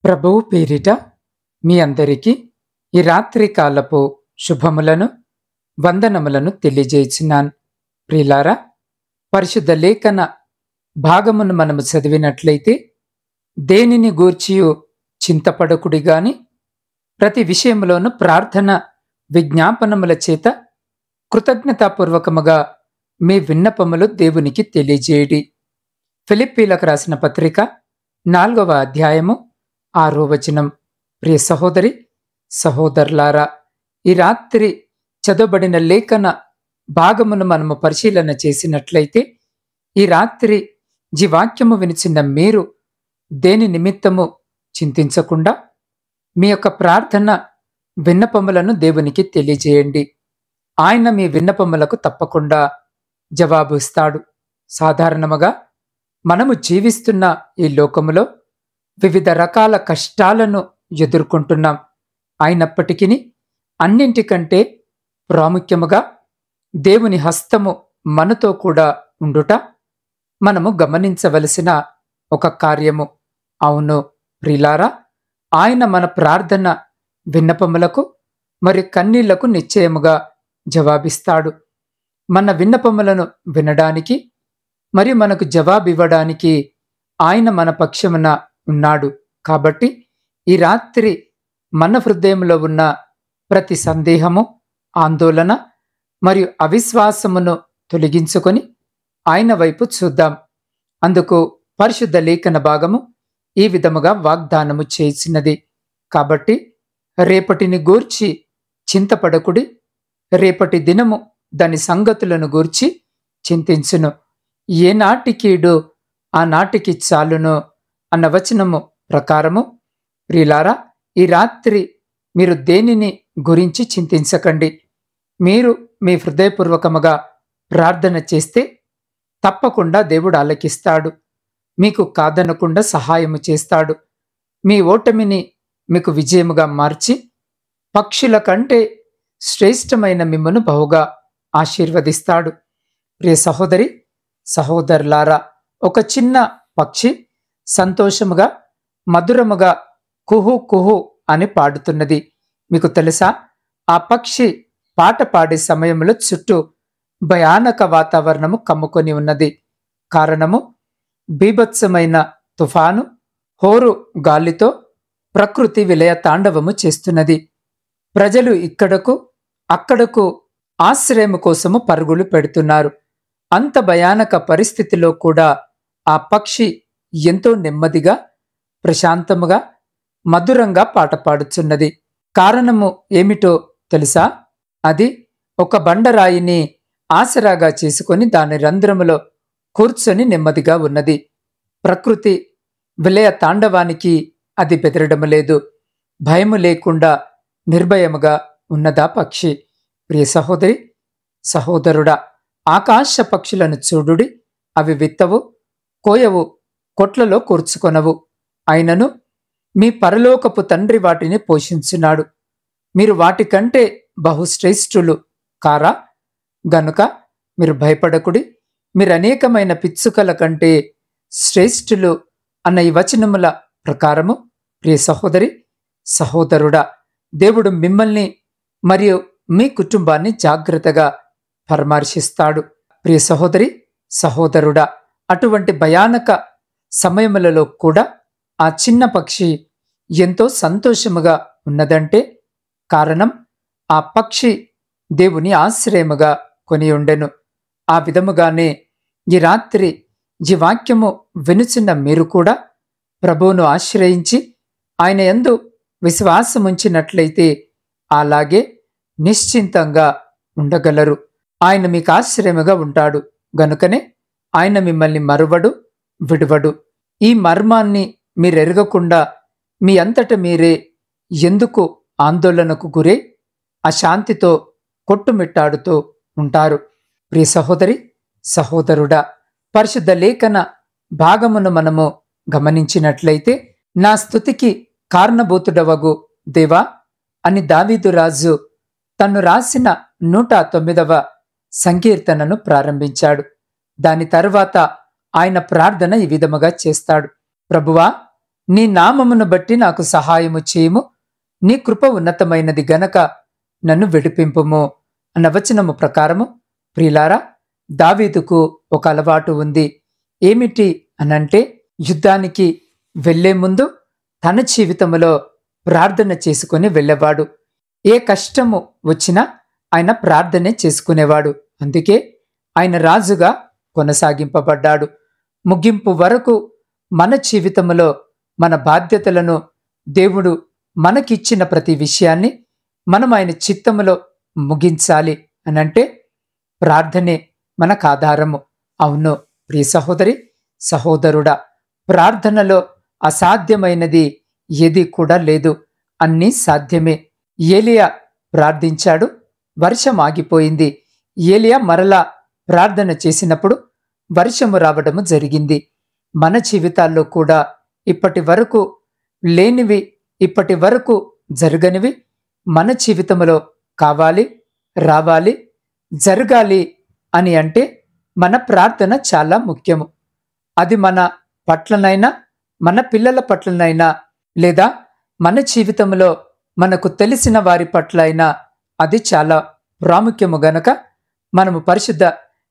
ప్రభువు పేరిట మీ అందరికీ ఈ రాత్రి కాలపు శుభములను వందనములను తెలియజేయుచున్నాను. ప్రియులారా, పరిశుద్ధ లేఖన భాగమును మనము చదివినట్లయితే, దేనిని గూర్చియు చింతపడకుడి గాని ప్రతి విషయములోను ప్రార్థన విజ్ఞాపనముల చేత కృతజ్ఞతాపూర్వకముగా మీ విన్నపములు దేవునికి తెలియజేయుడి. ఫిలిప్పీలకు రాసిన పత్రిక 4వ అధ్యాయము 6వ వచనం. ప్రియ సహోదరి సహోదరులారా, ఈ రాత్రి చదవబడిన లేఖన భాగమును మనము పరిశీలన చేసినట్లయితే, ఈ రాత్రి జీవాక్యము వినిచిన మీరు దేని నిమిత్తము చింతించకుండా మీ యొక్క ప్రార్థన విన్నపములను దేవునికి తెలియజేయండి. ఆయన మీ విన్నపములకు తప్పకుండా జవాబు ఇస్తాడు. సాధారణముగా మనము జీవిస్తున్న ఈ లోకములో వివిధ రకాల కష్టాలను ఎదుర్కొంటున్నాం. అయినప్పటికీ అన్నింటికంటే ప్రాముఖ్యముగా దేవుని హస్తము మనతో కూడా ఉండుట మనము గమనించవలసిన ఒక కార్యము. అవును ప్రియులారా, ఆయన మన ప్రార్థన విన్నపములకు మరి కన్నీళ్లకు నిశ్చయముగా జవాబిస్తాడు. మన విన్నపములను వినడానికి మరి మనకు జవాబివ్వడానికి ఆయన మన పక్షమున ఉన్నాడు. కాబట్టి ఈ రాత్రి మన హృదయంలో ఉన్న ప్రతి సందేహము, ఆందోళన మరియు అవిశ్వాసమును తొలగించుకొని ఆయన వైపు చూద్దాం. అందుకు పరిశుద్ధ లేఖన భాగము ఈ విధముగా వాగ్దానము చేసినది. కాబట్టి రేపటిని గూర్చి చింతపడకుడి, రేపటి దినము దాని సంగతులను గూర్చి చింతించును. ఏనాటికీడు ఆనాటికి చాలును అన్న వచనము ప్రకారము, ప్రియులారా, ఈ రాత్రి మీరు దేనిని గురించి చింతించకండి. మీరు మీ హృదయపూర్వకముగా ప్రార్థన చేస్తే తప్పకుండా దేవుడు ఆలకిస్తాడు. మీకు కాదనకుండా సహాయము చేస్తాడు. మీ ఓటమిని మీకు విజయముగా మార్చి పక్షుల కంటే శ్రేష్టమైన మిమ్మును బహుగా ఆశీర్వదిస్తాడు. ప్రియ సహోదరి సహోదరులారా, ఒక చిన్న పక్షి సంతోషముగా మధురముగా కుహు కుహు అని పాడుతున్నది. మీకు తెలుసా, ఆ పక్షి పాట పాడే సమయంలో చుట్టూ భయానక వాతావరణము కమ్ముకొని ఉన్నది. కారణము బీభత్సమైన తుఫాను, హోరు గాలితో ప్రకృతి విలయ తాండవము చేస్తున్నది. ప్రజలు ఇక్కడకు అక్కడకు ఆశ్రయము కోసము పరుగులు పెడుతున్నారు. అంత భయానక పరిస్థితిలో కూడా ఆ పక్షి ఎంతో నెమ్మదిగా, ప్రశాంతముగా, మధురంగా పాట పాడుచున్నది. కారణము ఏమిటో తెలుసా? అది ఒక బండరాయిని ఆసరాగా చేసుకొని దాని రంధ్రములో కూర్చొని నెమ్మదిగా ఉన్నది. ప్రకృతి విలయ తాండవానికి అది బెదరడము లేదు. భయము లేకుండా నిర్భయముగా ఉన్నదా పక్షి. ప్రియ సహోదరి సహోదరుడా, ఆకాశ పక్షులను చూడుడి. అవి విత్తవు, కోయవు, కొట్లలో కూర్చుకొనవు. అయినను మీ పరలోకపు తండ్రి వాటిని పోషించున్నాడు. మీరు వాటికంటే బహుశ్రేష్ఠులు కారా? గనుక మీరు భయపడకుడి. మీరు అనేకమైన పిచ్చుకల కంటే శ్రేష్ఠులు అన్న ఈ వచనముల ప్రకారము, ప్రియ సహోదరి సహోదరుడా, దేవుడు మిమ్మల్ని మరియు మీ కుటుంబాన్ని జాగ్రత్తగా పరామర్శిస్తాడు. ప్రియ సహోదరి సహోదరుడా, అటువంటి భయానక సమయములలో కూడా ఆ చిన్న పక్షి ఎంతో సంతోషముగా ఉన్నదంటే కారణం ఆ పక్షి దేవుని ఆశ్రయముగా కొని ఉండెను. ఆ విధముగానే ఈ రాత్రి ఈ వాక్యము వినుచున్న మీరు కూడా ప్రభువును ఆశ్రయించి ఆయన యందు విశ్వాసముంచినట్లయితే అలాగే నిశ్చింతంగా ఉండగలరు. ఆయన మీకు ఆశ్రయముగా ఉంటాడు. గనుకనే ఆయన మిమ్మల్ని మరువడు, విడువడు. ఈ మర్మాన్ని మీరెరగకుండా మీ అంతట మీరే ఎందుకు ఆందోళనకు గురై అశాంతితో కొట్టుమిట్టాడుతూ ఉంటారు? ప్రియ సహోదరి సహోదరుడా, పరిశుద్ధ లేఖన భాగమును మనము గమనించినట్లయితే, నా స్తుతికి కారణభూతుడవగు దేవా అని దావీదు రాజు తను రాసిన 109వ సంకీర్తనను ప్రారంభించాడు. దాని తరువాత ఆయన ప్రార్థన ఈ విధముగా చేస్తాడు. ప్రభువా, నీ నామమును బట్టి నాకు సహాయము చేయము, నీ కృప ఉన్నతమైనది గనక నన్ను విడిపింపుము అన్న వచనము ప్రకారము ప్రియులారా, దావీదుకు ఒక అలవాటు ఉంది. ఏమిటి అనంటే, యుద్ధానికి వెళ్లే ముందు తన జీవితంలో ప్రార్థన చేసుకుని వెళ్ళేవాడు. ఏ కష్టము వచ్చినా ఆయన ప్రార్థనే చేసుకునేవాడు. అందుకే ఆయన రాజుగా కొనసాగింపబడ్డాడు. ముగింపు వరకు మన జీవితంలో మన బాధ్యతలను, దేవుడు మనకిచ్చిన ప్రతి విషయాన్ని మనం ఆయన చిత్తములో ముగించాలి అనంటే ప్రార్థనే మనకు ఆధారము. అవును ప్రియ సహోదరి, సహోదరుడా, ప్రార్థనలో అసాధ్యమైనది ఏది కూడా లేదు, అన్నీ సాధ్యమే. ఏలియా ప్రార్థించాడు, వర్షం ఆగిపోయింది. ఏలియా మరలా ప్రార్థన చేసినప్పుడు వర్షము రావడము జరిగింది. మన జీవితాల్లో కూడా ఇప్పటి వరకు లేనివి, ఇప్పటి వరకు జరగనివి మన జీవితంలో కావాలి, రావాలి, జరగాలి అని అంటే మన ప్రార్థన చాలా ముఖ్యము. అది మన పట్లనైనా, మన పిల్లల పట్లనైనా, లేదా మన జీవితంలో మనకు తెలిసిన వారి పట్ల అయినా అది చాలా ప్రాముఖ్యము గనక మనము పరిశుద్ధ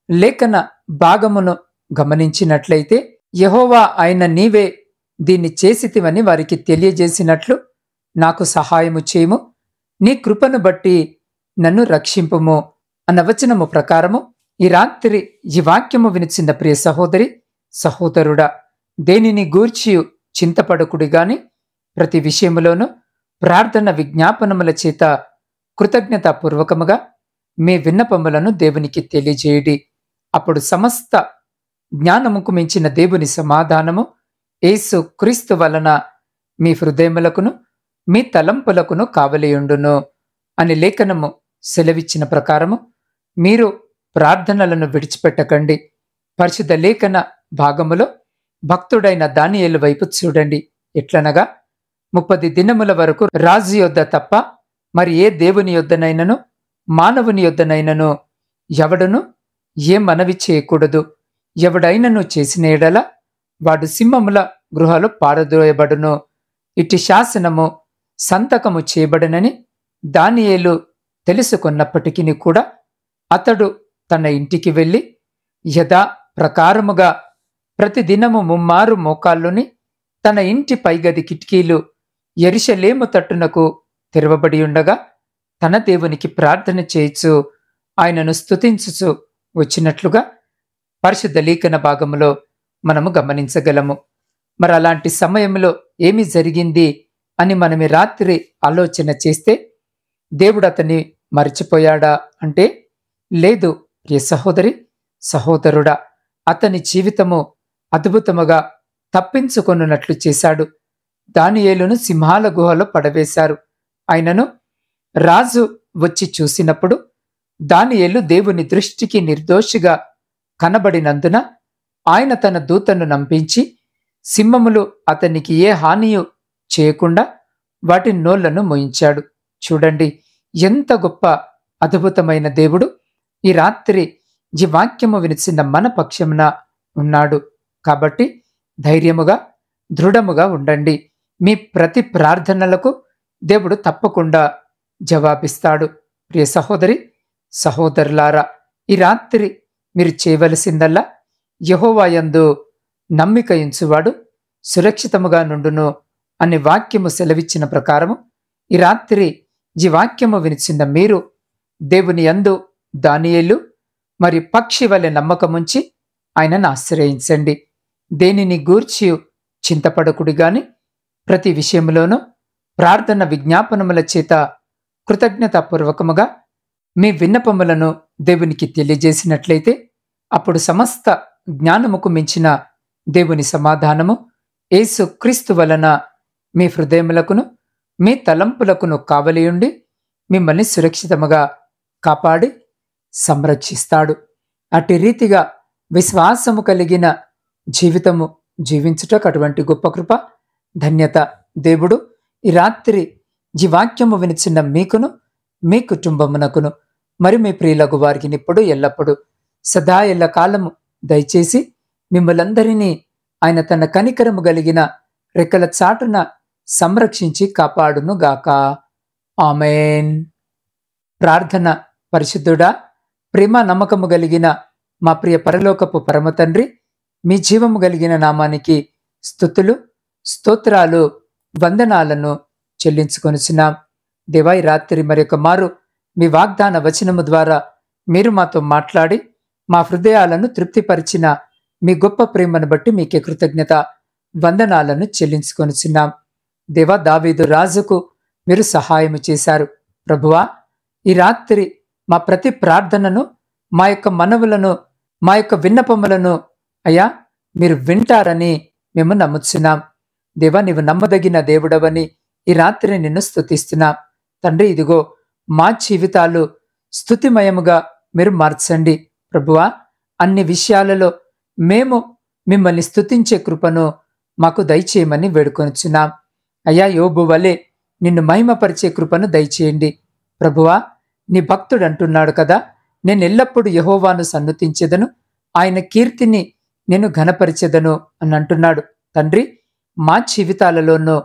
లేఖన భాగమును గమనించినట్లయితే, యెహోవా ఆయన నీవే దీన్ని చేసితివని వారికి తెలియజేసినట్లు నాకు సహాయము చేయము, నీ కృపను బట్టి నన్ను రక్షింపుము అన్న వచనము ప్రకారము ఈ రాత్రి ఈ వాక్యము వినిచిన ప్రియ సహోదరి, సహోదరుడా, దేనిని గూర్చి చింతపడకుడి గాని ప్రతి విషయములోనూ ప్రార్థన విజ్ఞాపనముల చేత కృతజ్ఞతాపూర్వకముగా మీ విన్నపములను దేవునికి తెలియజేయుడి. అప్పుడు సమస్త జ్ఞానముకు మించిన దేవుని సమాధానము యేసు క్రీస్తు వలన మీ హృదయములకును మీ తలంపులకును కావలియుండును అని లేఖనము సెలవిచ్చిన ప్రకారము మీరు ప్రార్థనలను విడిచిపెట్టకండి. పరిశుద్ధ లేఖన భాగములో భక్తుడైన దానియేలు వైపు చూడండి. ఎట్లనగా 30 దినముల వరకు రాజు యొద్ద తప్ప మరి ఏ దేవుని యొద్దనైనను మానవుని యొద్దనైనను ఎవడును ఏ మనవి చేయకూడదు. ఎవడైనను చేసిన ఎడల వాడు సింహముల గృహలో పారద్రోయబడును. ఇట్టి శాసనము సంతకము చేయబడనని దానియేలు తెలుసుకున్నప్పటికీ కూడా అతడు తన ఇంటికి వెళ్ళి యథా ప్రకారముగా ప్రతిదినము 3 మోకాళ్ళుని తన ఇంటి పైగది కిటికీలు యెరూషలేము తట్టునకు తెరవబడి ఉండగా తన దేవునికి ప్రార్థన చేయుచు ఆయనను స్తుతించుచు వచ్చినట్లుగా పరిశుద్ధ లేఖన భాగములో మనము గమనించగలము. మరి అలాంటి సమయంలో ఏమి జరిగింది అని మనమి రాత్రి ఆలోచన చేస్తే, దేవుడు అతన్ని మర్చిపోయాడా అంటే లేదు. ప్రియ సహోదరి, సహోదరుడా, అతని జీవితము అద్భుతముగా తప్పించుకొనున్నట్లు చేశాడు. దానియేలును సింహాల గుహలో పడవేశారు. ఆయనను రాజు వచ్చి చూసినప్పుడు దానియేలు దేవుని దృష్టికి నిర్దోషిగా కనబడినందున ఆయన తన దూతను నంపించి సింహములు అతనికి ఏ హానియు చేయకుండా వాటి నోళ్లను మోయించాడు. చూడండి, ఎంత గొప్ప అద్భుతమైన దేవుడు ఈ రాత్రి ఈ వాక్యము వినిచిన మన పక్షమున ఉన్నాడు. కాబట్టి ధైర్యముగా, దృఢముగా ఉండండి. మీ ప్రతి ప్రార్థనలకు దేవుడు తప్పకుండా జవాబిస్తాడు. ప్రియ సహోదరి, సహోదరులారా, ఈ రాత్రి మీరు చేయవలసిందల్లా యెహోవా యందు నమ్మిక ఉంచువాడు సురక్షితముగా నుండును అనే వాక్యము సెలవిచ్చిన ప్రకారము ఈ రాత్రి ఈ వాక్యము వినిచిన మీరు దేవుని యందు దానియేలు మరి పక్షి వలె నమ్మకముంచి ఆయనను ఆశ్రయించండి. దేనిని గూర్చి చింతపడకుడి గాని ప్రతి విషయంలోనూ ప్రార్థన విజ్ఞాపనముల చేత కృతజ్ఞతాపూర్వకముగా మీ విన్నపములను దేవునికి తెలియజేసినట్లయితే అప్పుడు సమస్త జ్ఞానముకు మించిన దేవుని సమాధానము యేసు క్రీస్తు వలన మీ హృదయములకును మీ తలంపులకును కావలియుండి మిమ్మల్ని సురక్షితముగా కాపాడి సంరక్షిస్తాడు. అట్టి రీతిగా విశ్వాసము కలిగిన జీవితము జీవించుటకు అటువంటి గొప్ప కృప, ధన్యత దేవుడు ఈ రాత్రి ఈ వాక్యము వినిచిన మీకును మీ కుటుంబమునకును మరి మీ ప్రియులకు వారికి ఇప్పుడు ఎల్లప్పుడూ సదా ఎల్ల కాలము దయచేసి మిమ్మలందరినీ ఆయన తన కనికరము కలిగిన రెక్కల చాటున సంరక్షించి కాపాడునుగాక. ఆమేన్. ప్రార్థన. పరిశుద్ధుడా, ప్రేమ నమ్మకము కలిగిన మా ప్రియ పరలోకపు పరమ తండ్రి, మీ జీవము కలిగిన నామానికి స్తుతులు, స్తోత్రాలు, వందనాలను చెల్లించుకొనుచున్నాం. దేవా, ఈ రాత్రి మరొక మారు మీ వాగ్దాన వచనము ద్వారా మీరు మాతో మాట్లాడి మా హృదయాలను తృప్తిపరిచిన మీ గొప్ప ప్రేమను బట్టి మీకే కృతజ్ఞత వందనాలను చెల్లించుకొనుచున్నాం. దేవా, దావీదు రాజుకు మీరు సహాయము చేశారు. ప్రభువా, ఈ రాత్రి మా ప్రతి ప్రార్థనను, మా యొక్క మనవులను, మా యొక్క విన్నపములను అయ్యా మీరు వింటారని మేము నమ్ముచున్నాం. దేవా, నీవు నమ్మదగిన దేవుడవని ఈ రాత్రి నిన్ను స్తుతిస్తున్నాం. తండ్రి, ఇదిగో మా జీవితాలు స్తుతిమయముగా మీరు మార్చండి. ప్రభువా, అన్ని విషయాలలో మేము మిమ్మల్ని స్తుతించే కృపను మాకు దయచేయమని వేడుకొనుచున్నాం. అయ్యా, యోబు వలె నిన్ను మహిమపరిచే కృపను దయచేయండి. ప్రభువా, నీ భక్తుడు అంటున్నాడు కదా, నేను ఎల్లప్పుడూ యెహోవాను సన్నుతించెదను, ఆయన కీర్తిని నేను ఘనపరిచెదను అని అంటున్నాడు. తండ్రి, మా జీవితాలలోనూ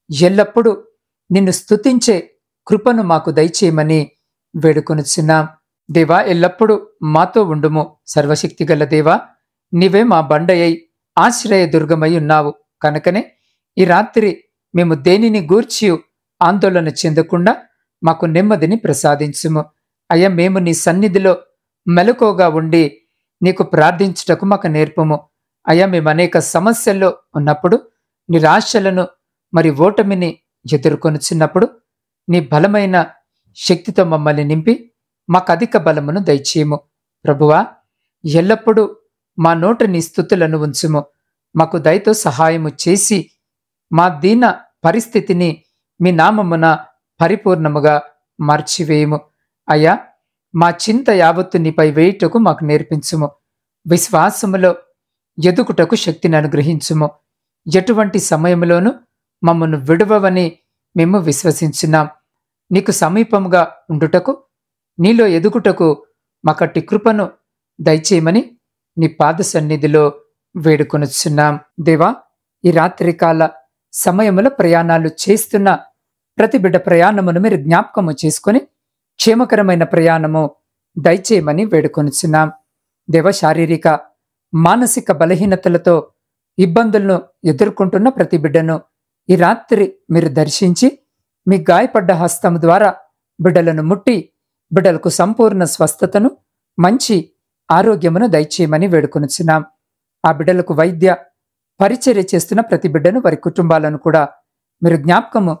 ఎల్లప్పుడూ నిన్ను స్తుతించే కృపను మాకు దయచేయమని వేడుకొనుచున్నాం. దేవా, ఎల్లప్పుడూ మాతో ఉండుము. సర్వశక్తిగల దేవా, నీవే మా బండయై ఆశ్రయ దుర్గమై ఉన్నావు. కనుకనే ఈ రాత్రి మేము దేనిని గూర్చి ఆందోళన చెందకుండా మాకు నెమ్మదిని ప్రసాదించుము. అయ్యా, మేము నీ సన్నిధిలో మెలకువగా ఉండి నీకు ప్రార్థించుటకు మాకు నేర్పము. అయ్యా, మేము అనేక సమస్యల్లో ఉన్నప్పుడు, నిరాశలను మరి ఓటమిని ఎదుర్కొనుచున్నప్పుడు నీ బలమైన శక్తితో మమ్మల్ని నింపి మాకు అధిక బలమును దయచేయము. ప్రభువా, ఎల్లప్పుడూ మా నోట నీ స్తుతులను ఉంచుము. మాకు దయతో సహాయము చేసి మా దీన పరిస్థితిని మీ నామమున పరిపూర్ణముగా మార్చివేయము. అయ్యా, మా చింత యావత్తు నీపై వేయుటకు మాకు నేర్పించుము. విశ్వాసములో ఎదుగుటకు శక్తిని అనుగ్రహించుము. ఎటువంటి సమయంలోనూ మమ్మను విడువవని మేము విశ్వసించున్నాం. నీకు సమీపముగా ఉండుటకు, నీలో ఎదుగుటకు మాకట్టి కృపను దయచేయమని నీ పాద సన్నిధిలో వేడుకొనుచున్నాం. దేవా, ఈ రాత్రికాల సమయములో ప్రయాణాలు చేస్తున్న ప్రతి బిడ్డ ప్రయాణమును మీరు జ్ఞాపకము చేసుకొని క్షేమకరమైన ప్రయాణము దయచేయమని వేడుకొనుచున్నాం. దేవ, శారీరక మానసిక బలహీనతలతో ఇబ్బందులను ఎదుర్కొంటున్న ప్రతి బిడ్డను ఈ రాత్రి మీరు దర్శించి మీ గాయపడ్డ హస్తము ద్వారా బిడ్డలను ముట్టి బిడ్డలకు సంపూర్ణ స్వస్థతను, మంచి ఆరోగ్యమును దయచేయమని వేడుకొనుచున్నాం. ఆ బిడ్డలకు వైద్య పరిచర్య చేస్తున్న ప్రతి బిడ్డను, వారి కుటుంబాలను కూడా మీరు జ్ఞాపకము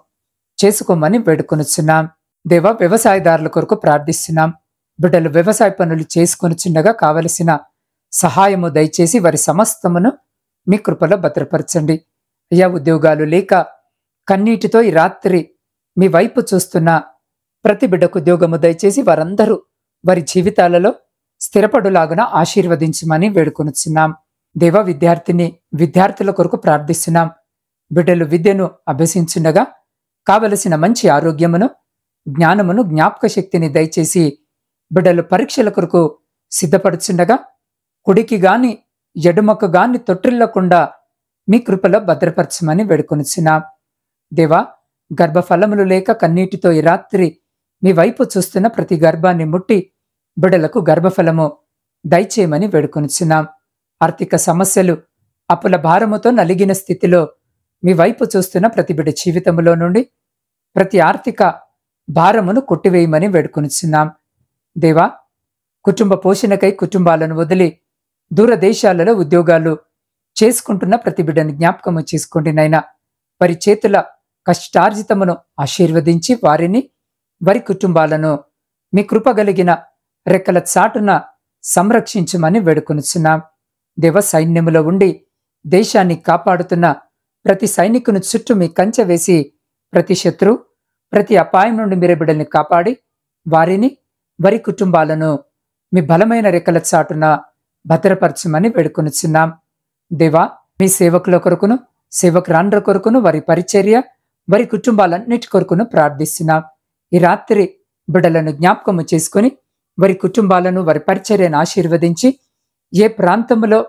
చేసుకోమని వేడుకొనుచున్నాం. దేవ, వ్యవసాయదారుల కొరకు ప్రార్థిస్తున్నాం. బిడ్డలు వ్యవసాయ పనులు చేసుకొనుచుండగా కావలసిన సహాయము దయచేసి వారి సమస్తమును మీ కృపలో భద్రపరచండి. అయ్యా, ఉద్యోగాలు లేక కన్నీటితో ఈ రాత్రి మీ వైపు చూస్తున్న ప్రతి బిడ్డకు ఉద్యోగము దయచేసి వారందరూ వారి జీవితాలలో స్థిరపడులాగున ఆశీర్వదించమని వేడుకొనుచున్నాం. దేవ, విద్యార్థుల కొరకు ప్రార్థిస్తున్నాం. బిడ్డలు విద్యను అభ్యసించుండగా కావలసిన మంచి ఆరోగ్యమును, జ్ఞానమును, జ్ఞాపక శక్తిని దయచేసి బిడ్డలు పరీక్షల కొరకు సిద్ధపడుచుండగా కుడికి గాని ఎడమకు గాని తొట్టిల్లకుండా మీ కృపలో భద్రపరచమని వేడుకొనుచున్నాం. దేవా, గర్భఫలములు లేక కన్నీటితో ఈ రాత్రి మీ వైపు చూస్తున్న ప్రతి గర్భాన్ని ముట్టి బిడ్డలకు గర్భఫలము దయచేయమని వేడుకొనుచున్నాం. ఆర్థిక సమస్యలు, అప్పుల భారముతో నలిగిన స్థితిలో మీ వైపు చూస్తున్న ప్రతి బిడ్డ జీవితంలో నుండి ప్రతి ఆర్థిక భారమును కొట్టివేయమని వేడుకొనుచున్నాం. దేవా, కుటుంబ పోషణకై కుటుంబాలను వదిలి దూరదేశాలలో ఉద్యోగాలు చేసుకుంటున్న ప్రతి బిడ్డని జ్ఞాపకము చేసుకోండి నైనా. వారి చేతుల కష్టార్జితమును ఆశీర్వదించి వారిని, వారి కుటుంబాలను మీ కృపగలిగిన రెక్కల చాటున సంరక్షించమని వేడుకొనుచున్నాం. దేవ, సైన్యములో ఉండి దేశాన్ని కాపాడుతున్న ప్రతి సైనికుని చుట్టూ మీ కంచె వేసి ప్రతి శత్రు, ప్రతి అపాయం నుండి మీరే బిడ్డల్ని కాపాడి వారిని, వారి కుటుంబాలను మీ బలమైన రెక్కల చాటున భద్రపరచమని వేడుకొనుచున్నాం. దేవా, మీ సేవకుల కొరకును, సేవకురాండ్ర కొరకును, వారి పరిచర్య, వారి కుటుంబాలన్నిటి కొరకును ప్రార్థిస్తున్నాం. ఈ రాత్రి బిడ్డలను జ్ఞాపకము చేసుకుని వారి కుటుంబాలను, వారి పరిచర్యను ఆశీర్వదించి ఏ ప్రాంతంలో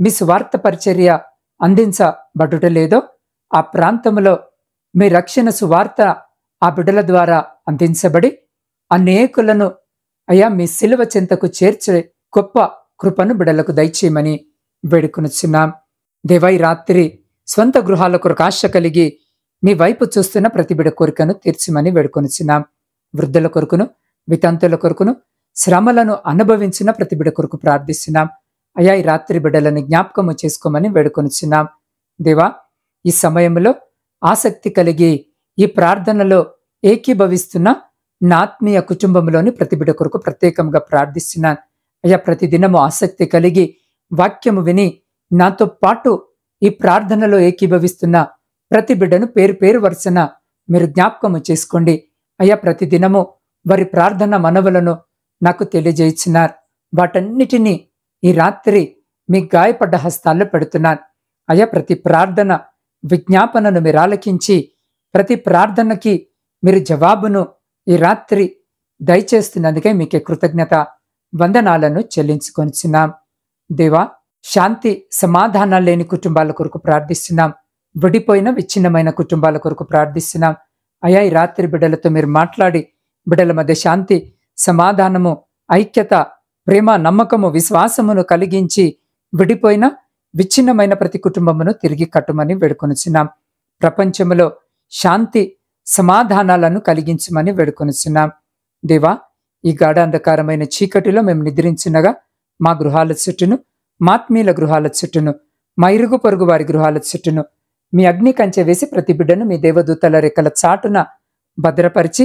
మీ సువార్త పరిచర్య అందించబడుట లేదో ఆ ప్రాంతంలో మీ రక్షణ సువార్త ఆ బిడ్డల ద్వారా అందించబడి అనేకులను అయ్యా మీ శిలువ చెంతకు చేర్చే గొప్ప కృపను బిడ్డలకు దయచేయమని వేడుకొనుచున్నాం. దేవా, ఈ రాత్రి స్వంత గృహాల కొరకు ఆశ కలిగి మీ వైపు చూస్తున్న ప్రతి బిడ్డ కోరికను తీర్చమని వేడుకొనుచున్నాం. వృద్ధుల కొరకును, వితంతుల కొరకును, శ్రమలను అనుభవించిన ప్రతి బిడ్డ కొరకు ప్రార్థిస్తున్నాం. అయ్యా, ఈ రాత్రి బిడ్డలను జ్ఞాపకము చేసుకోమని వేడుకొనుచున్నాం. దేవా, ఈ సమయంలో ఆసక్తి కలిగి ఈ ప్రార్థనలో ఏకీభవిస్తున్న నా ఆత్మీయ కుటుంబంలోని ప్రతి బిడ్డ కొరకు ప్రత్యేకంగా ప్రార్థిస్తున్నాను. అయ్యా, ప్రతి దినము ఆసక్తి కలిగి వాక్యము విని నాతో పాటు ఈ ప్రార్థనలో ఏకీభవిస్తున్న ప్రతి బిడ్డను పేరు పేరు వరుసన మీరు జ్ఞాపకము చేసుకోండి. అయ్యా, ప్రతి దినము వారి ప్రార్థన మనవులను నాకు తెలియజేస్తున్నారు. వాటన్నిటినీ ఈ రాత్రి మీ గాయపడ్డ హస్తాల్లో పెడుతున్నాను. అయ్యా, ప్రతి ప్రార్థన విజ్ఞాపనను మీరు ఆలకించి ప్రతి ప్రార్థనకి మీరు జవాబును ఈ రాత్రి దయచేస్తున్నందుకే మీకే కృతజ్ఞత వందనాలను చెల్లించుకొనిచున్నాం. దేవా, శాంతి సమాధానాలు లేని కుటుంబాల కొరకు ప్రార్థిస్తున్నాం. విడిపోయిన విచ్ఛిన్నమైన కుటుంబాల కొరకు ప్రార్థిస్తున్నాం. అయ్యా, ఈ రాత్రి బిడ్డలతో మీరు మాట్లాడి బిడ్డల మధ్య శాంతి, సమాధానము, ఐక్యత, ప్రేమ, నమ్మకము, విశ్వాసమును కలిగించి విడిపోయిన విచ్ఛిన్నమైన ప్రతి కుటుంబమును తిరిగి కట్టుమని వేడుకొనుచున్నాం. ప్రపంచములో శాంతి సమాధానాలను కలిగించమని వేడుకొనుచున్నాం. దేవా, ఈ గాఢ అంధకారమైన చీకటిలో మేము నిద్రించునగా మా గృహాల చుట్టూను, మాత్మీయుల గృహాల చుట్టూను, మా ఇరుగు పొరుగు వారి గృహాల చుట్టూను మీ అగ్ని కంచె వేసి ప్రతి బిడ్డను మీ దేవదూతల రెక్కల చాటున భద్రపరిచి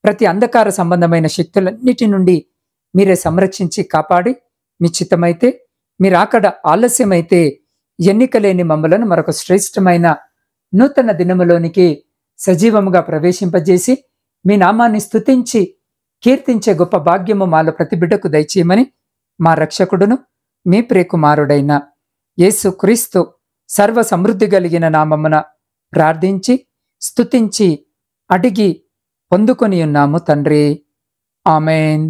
ప్రతి అంధకార సంబంధమైన శక్తులన్నిటి నుండి మీరే సంరక్షించి కాపాడి మీ చిత్తమైతే, మీరు అక్కడ ఆలస్యమైతే ఎన్నికలేని మమ్మలను మరొక శ్రేష్టమైన నూతన దినములోనికి సజీవముగా ప్రవేశింపజేసి మీ నామాన్ని స్తుతించి కీర్తించే గొప్ప భాగ్యము మాలో ప్రతి బిడ్డకు దయచేయమని మా రక్షకుడును మీ ప్రియకుమారుడైన యేసు క్రీస్తు సర్వ సమృద్ధి కలిగిన నామమున ప్రార్థించి స్తుతించి అడిగి పొందుకొని ఉన్నాము తండ్రి. ఆమేన్.